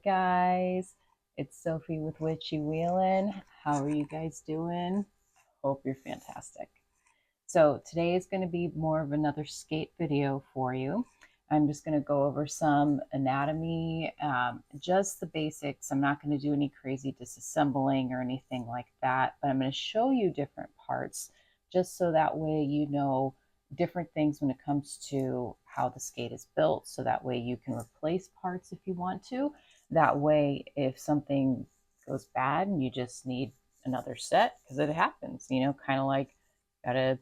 guys, it's Sophie with Witchy Wheelin'. How are you guys doing? Hope you're fantastic. So today is going to be more of another skate video for you. I'm just going to go over some anatomy, just the basics. I'm not going to do any crazy disassembling or anything like that, but I'm going to show you different parts just so that way you know different things when it comes to how the skate is built, so that way you can replace parts if you want to. That way, if something goes bad and you just need another set, because it happens, kind of like gotta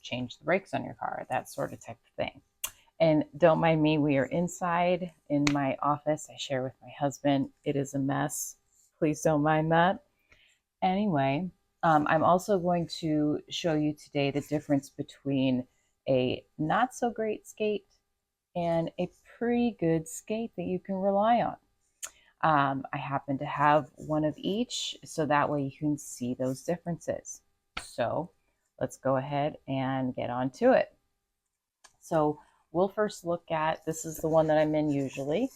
change the brakes on your car, that sort of type of thing. And don't mind me, we are inside in my office. I share with my husband. It is a mess. Please don't mind that. Anyway, I'm also going to show you today the difference between a not so great skate and a pretty good skate that you can rely on. I happen to have one of each, so that way you can see those differences. So let's go ahead and get on to it. So we'll first look at, this is the one that I'm in usually.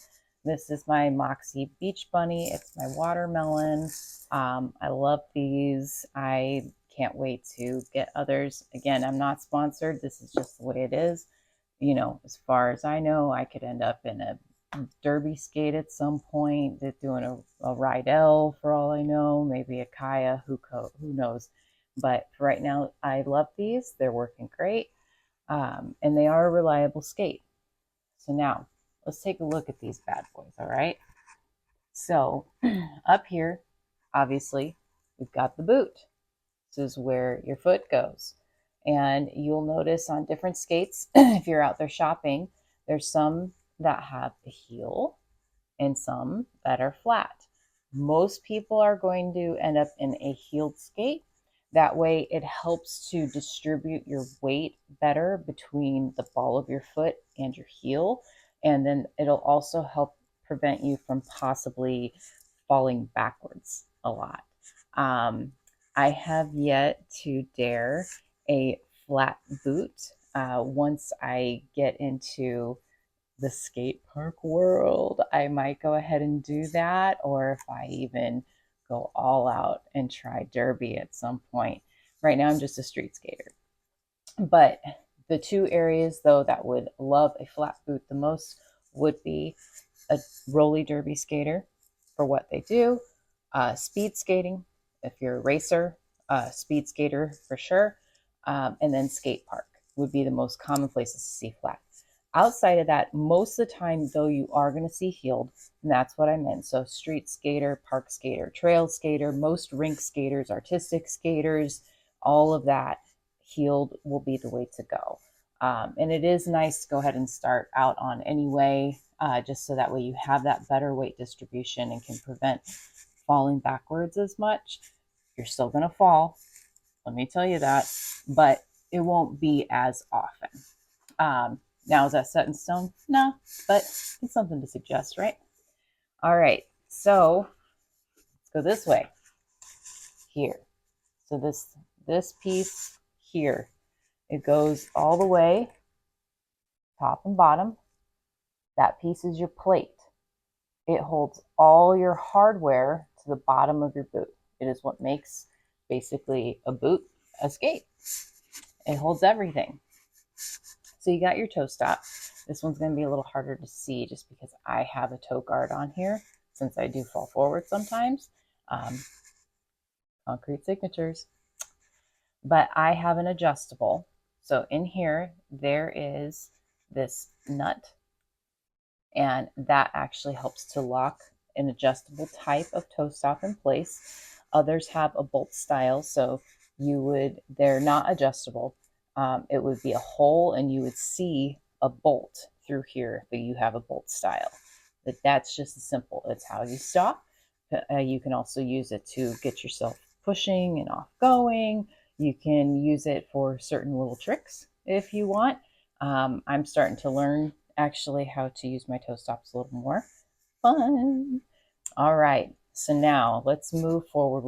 This is my Moxie Beach Bunny. It's my watermelon. I love these. I can't wait to get others. Again, I'm not sponsored. This is just the way it is. As far as I know, I could end up in a derby skate at some point, doing a Rydell for all I know, maybe a Kaya, who knows. But for right now, I love these. They're working great. And they are a reliable skate. So now let's take a look at these bad boys. All right. So up here, obviously, we've got the boot. This is where your foot goes. And you'll notice on different skates, if you're out there shopping, there's some that have a heel and some that are flat. Most people are going to end up in a heeled skate. That way it helps to distribute your weight better between the ball of your foot and your heel. And then it'll also help prevent you from possibly falling backwards a lot. I have yet to dare a flat boot. Once I get into the skate park world, I might go ahead and do that, or if I even go all out and try derby at some point. Right now I'm just a street skater. But the two areas though that would love a flat boot the most would be a rolly derby skater for what they do, speed skating if you're a racer, speed skater for sure, and then skate park would be the most common places to see flat. Outside of that, most of the time, though, you are going to see heeled, and that's what I meant. So street skater, park skater, trail skater, most rink skaters, artistic skaters, all of that, heeled will be the way to go. And it is nice to go ahead and start out on anyway, just so that way you have that better weight distribution and can prevent falling backwards as much. You're still going to fall, let me tell you that, but it won't be as often. Now, is that set in stone? No, but it's something to suggest, right? All right, so let's go this way. Here. So this piece here, it goes all the way, top and bottom. That piece is your plate. It holds all your hardware to the bottom of your boot. It is what makes basically a boot a skate. It holds everything. So you got your toe stop. This one's going to be a little harder to see just because I have a toe guard on here since I do fall forward sometimes. Concrete signatures. But I have an adjustable. So in here, there is this nut, and that actually helps to lock an adjustable type of toe stop in place. Others have a bolt style, so they're not adjustable. It would be a hole and you would see a bolt through here that you have a bolt style. That's just as simple. It's how you stop. You can also use it to get yourself pushing and off going. You can use it for certain little tricks if you want. I'm starting to learn actually how to use my toe stops a little more. Fun. All right. So now let's move forward.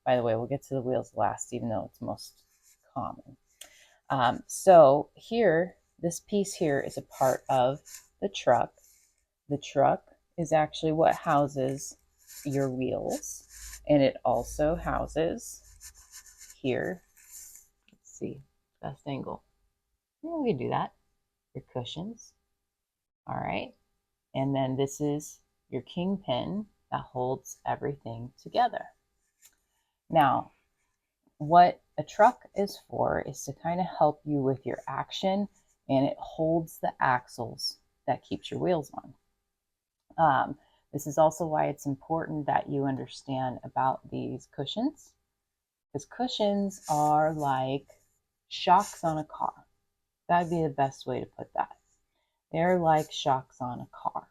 By the way, we'll get to the wheels last, even though it's most common. So here, this piece here is a part of the truck. The truck is actually what houses your wheels, and it also houses here. Let's see, best angle. Yeah, we can do that. Your cushions. All right. And then this is your kingpin that holds everything together. Now, what a truck is for is to kind of help you with your action, and it holds the axles that keeps your wheels on. This is also why it's important that you understand about these cushions, because cushions are like shocks on a car. That'd be the best way to put that. They're like shocks on a car.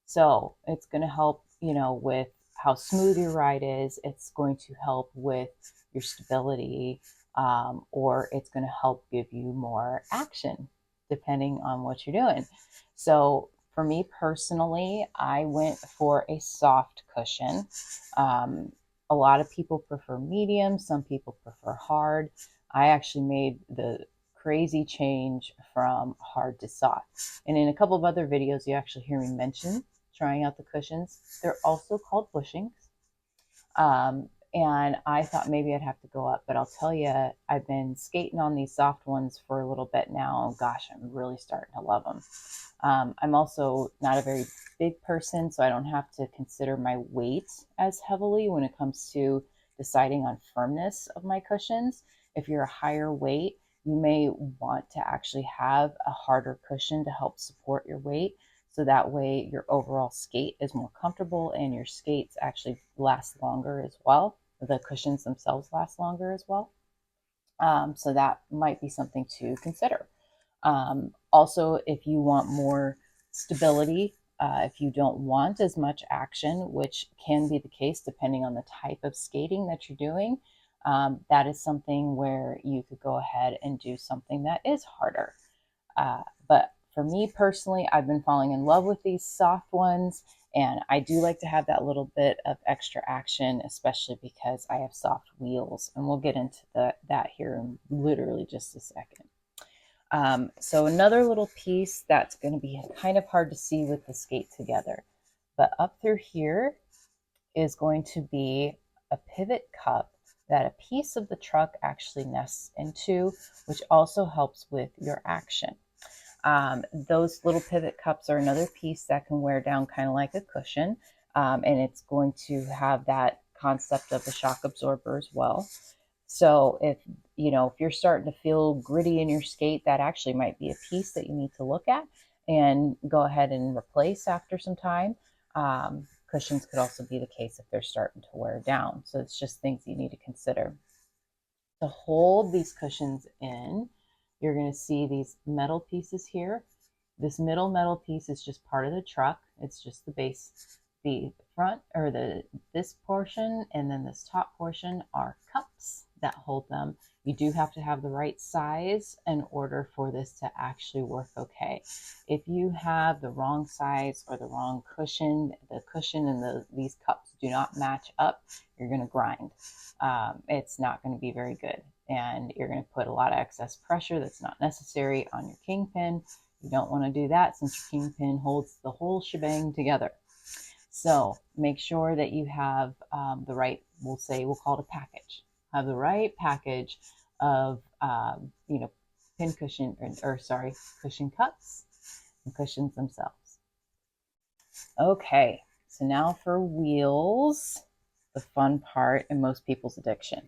So it's going to help, with how smooth your ride is. It's going to help with your stability, or it's going to help give you more action depending on what you're doing. So for me personally, I went for a soft cushion. A lot of people prefer medium, some people prefer hard. I actually made the crazy change from hard to soft. And in a couple of other videos, you actually hear me mention trying out the cushions. They're also called bushings. And I thought maybe I'd have to go up, but I'll tell you, I've been skating on these soft ones for a little bit now. Gosh, I'm really starting to love them. I'm also not a very big person, so I don't have to consider my weight as heavily when it comes to deciding on firmness of my cushions. If you're a higher weight, you may want to actually have a harder cushion to help support your weight. So that way your overall skate is more comfortable and your skates actually last longer as well. The cushions themselves last longer as well. So that might be something to consider. Also, if you want more stability, if you don't want as much action, which can be the case depending on the type of skating that you're doing, that is something where you could go ahead and do something that is harder. But for me personally, I've been falling in love with these soft ones, and I do like to have that little bit of extra action, especially because I have soft wheels, and we'll get into that here in literally just a second. So another little piece that's going to be kind of hard to see with the skate together, but up through here is going to be a pivot cup that a piece of the truck actually nests into, which also helps with your action. Those little pivot cups are another piece that can wear down kind of like a cushion, and it's going to have that concept of a shock absorber as well. So if you're starting to feel gritty in your skate, that actually might be a piece that you need to look at and go ahead and replace after some time. Cushions could also be the case if they're starting to wear down. So it's just things you need to consider. To hold these cushions in, you're going to see these metal pieces here. This middle metal piece is just part of the truck. It's just the base. The front, or this portion, and then this top portion are cups that hold them. You do have to have the right size in order for this to actually work okay. If you have the wrong size or the wrong cushion, the cushion and these cups do not match up, you're going to grind. It's not going to be very good, and you're going to put a lot of excess pressure that's not necessary on your kingpin. You don't want to do that since your kingpin holds the whole shebang together. So make sure that you have the right, we'll call it a package. Have the right package of, pin cushion, cushion cups and cushions themselves. Okay, so now for wheels, the fun part and most people's addiction.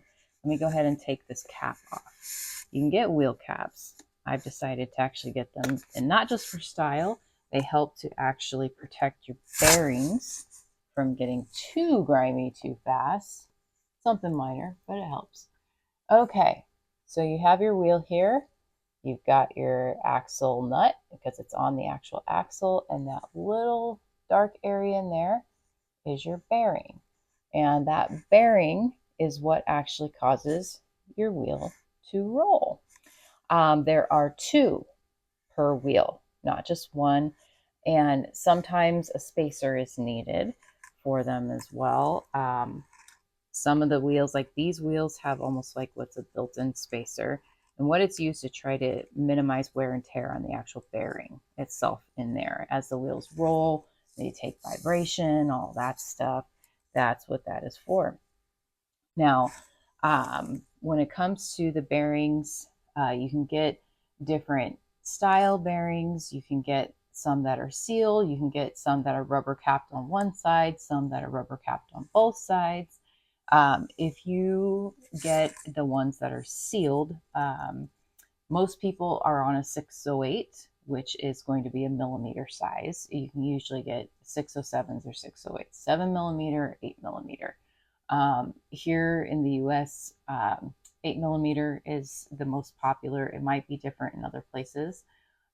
Let me go ahead and take this cap off. You can get wheel caps. I've decided to actually get them, and not just for style, they help to actually protect your bearings from getting too grimy too fast. Something minor, but it helps. Okay, so you have your wheel here. You've got your axle nut because it's on the actual axle, and that little dark area in there is your bearing. And that bearing is what actually causes your wheel to roll. There are two per wheel, not just one. And sometimes a spacer is needed for them as well. Some of the wheels, like these wheels, have almost like what's a built-in spacer. And what it's used to try to minimize wear and tear on the actual bearing itself in there. As the wheels roll, They take vibration, all that stuff. That's what that is for. Now, when it comes to the bearings, you can get different style bearings. You can get some that are sealed. You can get some that are rubber capped on one side, some that are rubber capped on both sides. If you get the ones that are sealed, most people are on a 608, which is going to be a millimeter size. You can usually get 607s or 608s, 7mm, 8mm. Here in the US, 8mm is the most popular. It might be different in other places.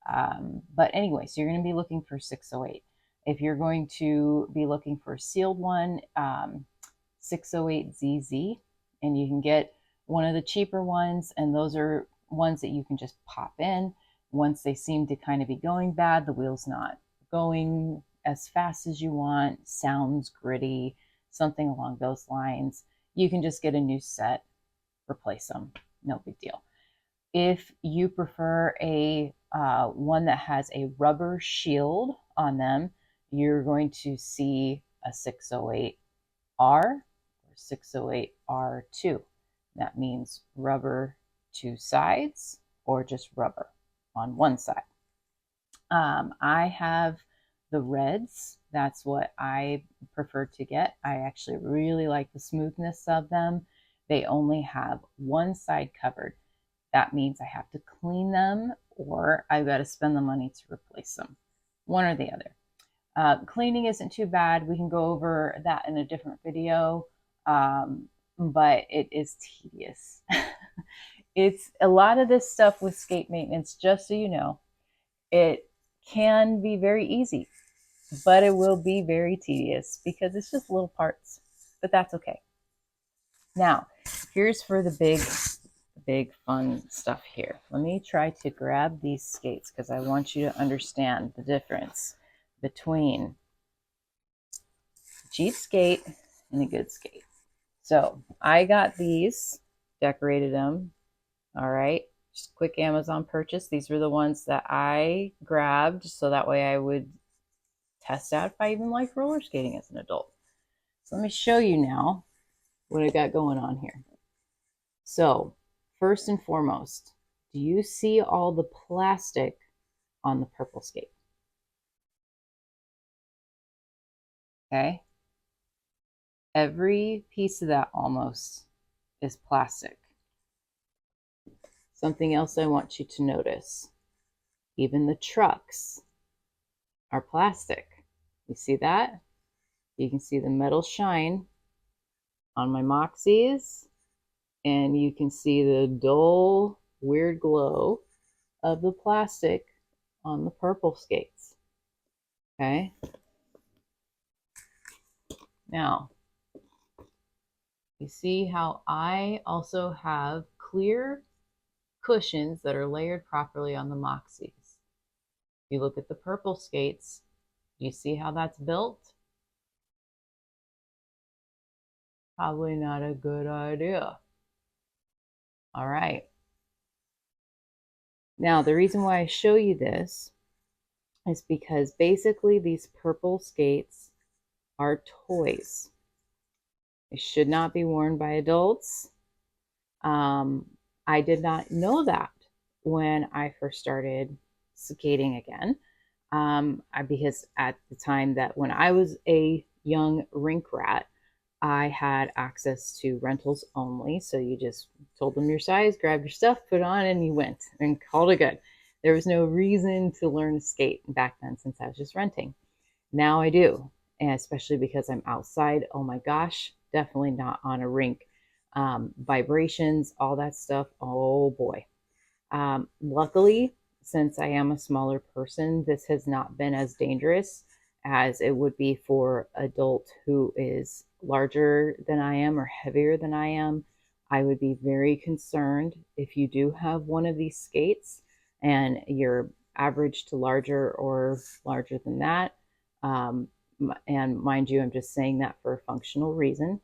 But anyway, so you're going to be looking for 608. If you're going to be looking for a sealed one, 608ZZ, and you can get one of the cheaper ones, and those are ones that you can just pop in. Once they seem to kind of be going bad, the wheel's not going as fast as you want, sounds gritty, something along those lines, you can just get a new set, replace them, no big deal. If you prefer a one that has a rubber shield on them, you're going to see a 608R or 608R2. That means rubber two sides or just rubber on one side. I have the reds. That's what I prefer to get. I actually really like the smoothness of them. They only have one side covered. That means I have to clean them or I've got to spend the money to replace them. One or the other. Cleaning isn't too bad. We can go over that in a different video, but it is tedious. It's a lot of this stuff with skate maintenance, just so you know, it can be very easy, but it will be very tedious because it's just little parts, but that's okay. Now, here's for the big fun stuff here. Let me try to grab these skates because I want you to understand the difference between a cheap skate and a good skate. So I got these, decorated them. All right, just quick Amazon purchase. These were the ones that I grabbed so that way I would test out if I even like roller skating as an adult. So let me show you now what I got going on here. So first and foremost, do you see all the plastic on the purple skate? Okay. Every piece of that almost is plastic. Something else I want you to notice, even the trucks are plastic. You see that? You can see the metal shine on my Moxies, and you can see the dull, weird glow of the plastic on the purple skates. Okay? Now, you see how I also have clear cushions that are layered properly on the Moxies. If you look at the purple skates, you see how that's built? Probably not a good idea. All right. Now, the reason why I show you this is because basically these purple skates are toys. They should not be worn by adults. I did not know that when I first started skating again, because at the time that when I was a young rink rat, I had access to rentals only. So you just told them your size, grabbed your stuff, put it on, and you went and called it good. There was no reason to learn to skate back then since I was just renting. Now I do, and especially because I'm outside. Oh my gosh, definitely not on a rink. Vibrations, all that stuff. Oh boy. Luckily, since I am a smaller person, this has not been as dangerous as it would be for adult who is larger than I am or heavier than I am. I would be very concerned if you do have one of these skates and you're average to larger or larger than that. And mind you, I'm just saying that for a functional reason.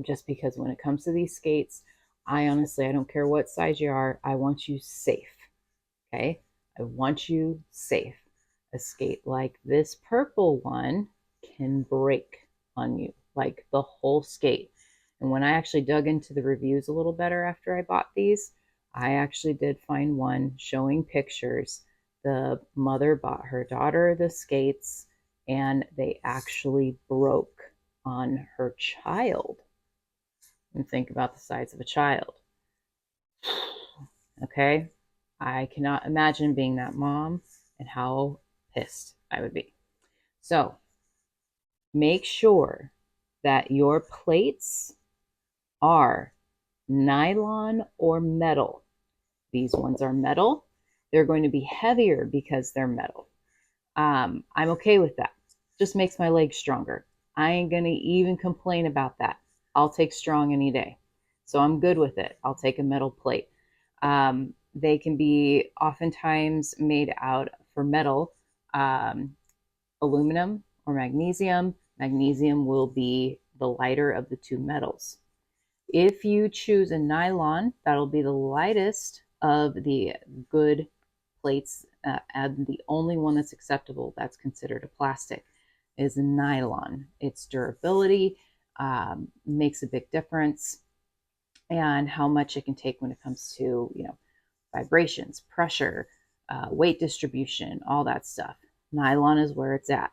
Just because when it comes to these skates, I honestly, I don't care what size you are, I want you safe. Okay? I want you safe. a skate like this purple one can break on you, like the whole skate. And when I actually dug into the reviews a little better after I bought these, I actually did find one showing pictures. The mother bought her daughter the skates and they actually broke on her child. And think about the size of a child. Okay? I cannot imagine being that mom and how pissed I would be. So make sure that your plates are nylon or metal. These ones are metal. They're going to be heavier because they're metal. I'm okay with that. Just makes my legs stronger. I ain't going to even complain about that. I'll take strong any day. So I'm good with it. I'll take a metal plate. They can be oftentimes made out for metal, aluminum or magnesium. Magnesium will be the lighter of the two metals. If you choose a nylon, that'll be the lightest of the good plates, and the only one that's acceptable that's considered a plastic is a nylon. Its durability makes a big difference, and how much it can take when it comes to, vibrations, pressure, weight distribution, all that stuff. Nylon is where it's at.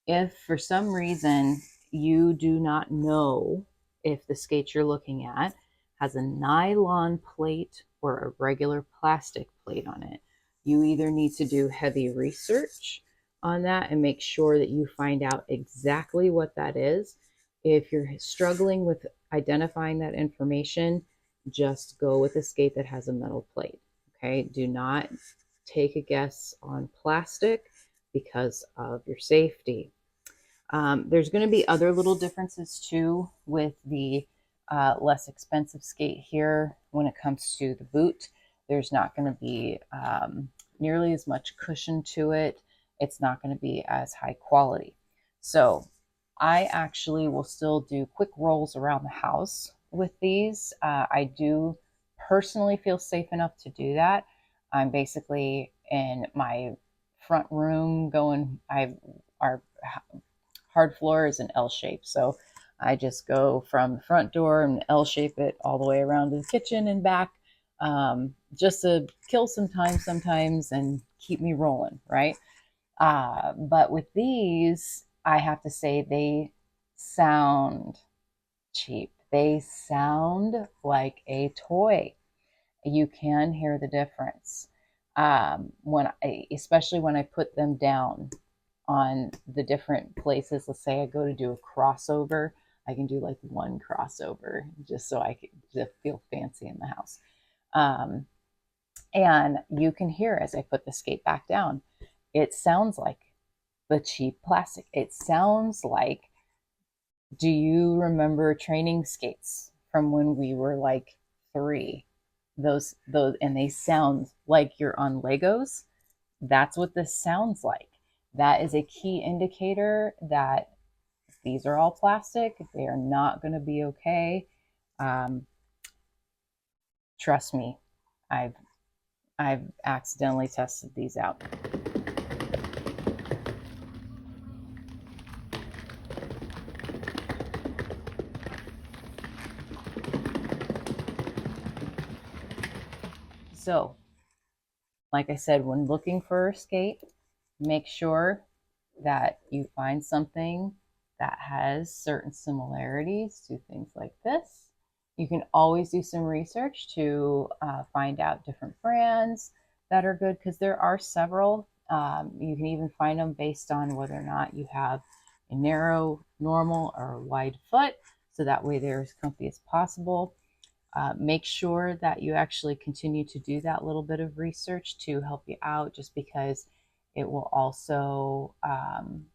If for some reason you do not know if the skate you're looking at has a nylon plate or a regular plastic plate on it, you either need to do heavy research on that and make sure that you find out exactly what that is. If you're struggling with identifying that information, just go with a skate that has a metal plate. Okay, do not take a guess on plastic because of your safety. There's going to be other little differences too with the less expensive skate here when it comes to the boot. There's not going to be nearly as much cushion to it. It's not going to be as high quality. So I actually will still do quick rolls around the house with these. I do personally feel safe enough to do that. I'm basically in my front room going, our hard floor is an L shape. So I just go from the front door and L shape it all the way around to the kitchen and back, just to kill some time sometimes and keep me rolling, right? But with these, I have to say they sound cheap. They sound like a toy. You can hear the difference especially when I put them down on the different places. Let's say I go to do a crossover, I can do like one crossover just so I can just feel fancy in the house. And you can hear as I put the skate back down, it sounds like the cheap plastic. It sounds like, do you remember training skates from when we were like 3? Those, and they sound like you're on Legos. That's what this sounds like. That is a key indicator that these are all plastic. They are not going to be okay. Trust me, I've accidentally tested these out. So, like I said, when looking for a skate, make sure that you find something that has certain similarities to things like this. You can always do some research to find out different brands that are good, because there are several. You can even find them based on whether or not you have a narrow, normal, or a wide foot, so that way they're as comfy as possible. Make sure that you actually continue to do that little bit of research to help you out, just because it will also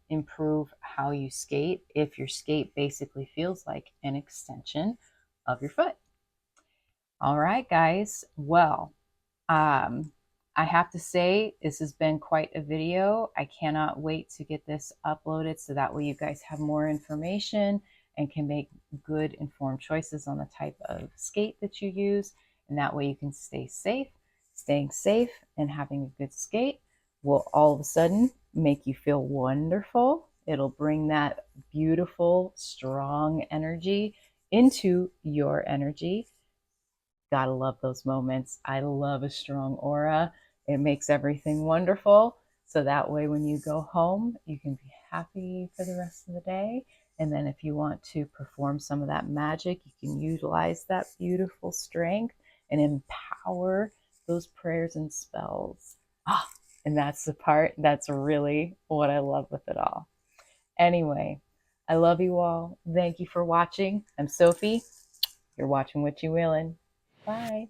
improve how you skate if your skate basically feels like an extension of your foot. All right, guys. Well, I have to say this has been quite a video. I cannot wait to get this uploaded so that way you guys have more information and can make good informed choices on the type of skate that you use. And that way you can stay safe, staying safe and having a good skate will all of a sudden make you feel wonderful. It'll bring that beautiful, strong energy into your energy. Gotta love those moments. I love a strong aura. It makes everything wonderful. So that way, when you go home, you can be happy for the rest of the day. And then, if you want to perform some of that magic, you can utilize that beautiful strength and empower those prayers and spells. Ah, and that's the part that's really what I love with it all. Anyway, I love you all. Thank you for watching. I'm Sophie. You're watching Witchy Wheelin'. Bye.